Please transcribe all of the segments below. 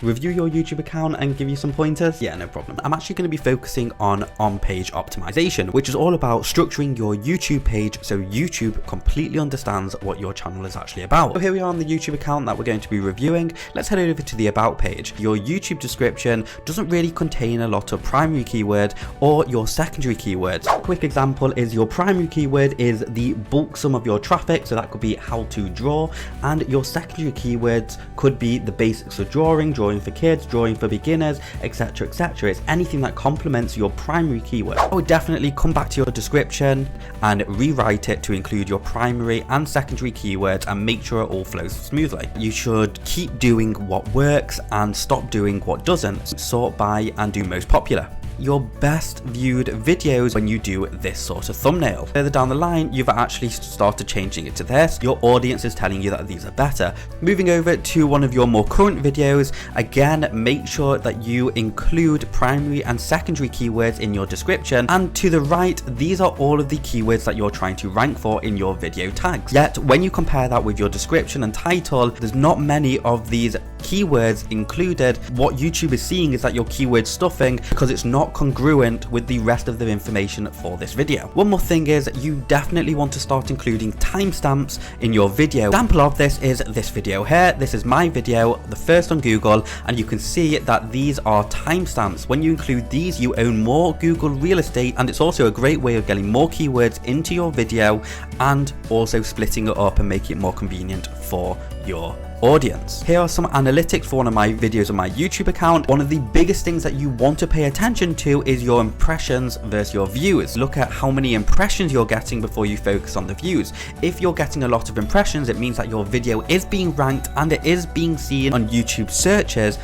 Review your YouTube account and give you some pointers? Yeah, no problem. I'm actually going to be focusing on page optimization, which is all about structuring your YouTube page so YouTube completely understands what your channel is actually about. So here we are on the YouTube account that we're going to be reviewing. Let's head over to the about page. Your YouTube description doesn't really contain a lot of primary keyword or your secondary keywords. A quick example is your primary keyword is the bulk sum of your traffic, so that could be how to draw, and your secondary keywords could be the basics of drawing for kids, drawing for beginners, etc, etc. It's anything that complements your primary keyword. I would definitely come back to your description and rewrite it to include your primary and secondary keywords and make sure it all flows smoothly. You should keep doing what works and stop doing what doesn't. Sort by and do most popular. Your best viewed videos when you do this sort of thumbnail. Further down the line, you've actually started changing it to this. Your audience is telling you that these are better. Moving over to one of your more current videos, again, make sure that you include primary and secondary keywords in your description. And to the right, these are all of the keywords that you're trying to rank for in your video tags. Yet, when you compare that with your description and title, there's not many of these keywords included. What YouTube is seeing is that your keyword stuffing because it's not congruent with the rest of the information for this video. One more thing is you definitely want to start including timestamps in your video. Example of this is this video here. This is my video, the first on Google, and you can see that these are timestamps. When you include these, you own more Google real estate, and it's also a great way of getting more keywords into your video and also splitting it up and making it more convenient for your audience. Here are some analytics for one of my videos on my YouTube account. One of the biggest things that you want to pay attention to is your impressions versus your views. Look at how many impressions you're getting before you focus on the views. If you're getting a lot of impressions, it means that your video is being ranked and it is being seen on YouTube searches,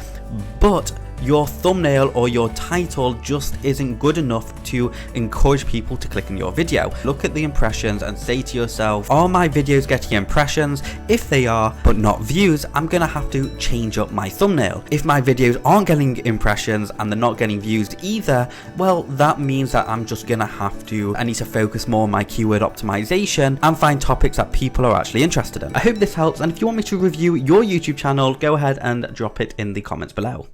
but your thumbnail or your title just isn't good enough to encourage people to click on your video. Look at the impressions and say to yourself, are my videos getting impressions? If they are, but not views, I'm gonna have to change up my thumbnail. If my videos aren't getting impressions and they're not getting views either, well, that means that I'm just gonna have to, I need to focus more on my keyword optimization and find topics that people are actually interested in. I hope this helps, and if you want me to review your YouTube channel, go ahead and drop it in the comments below.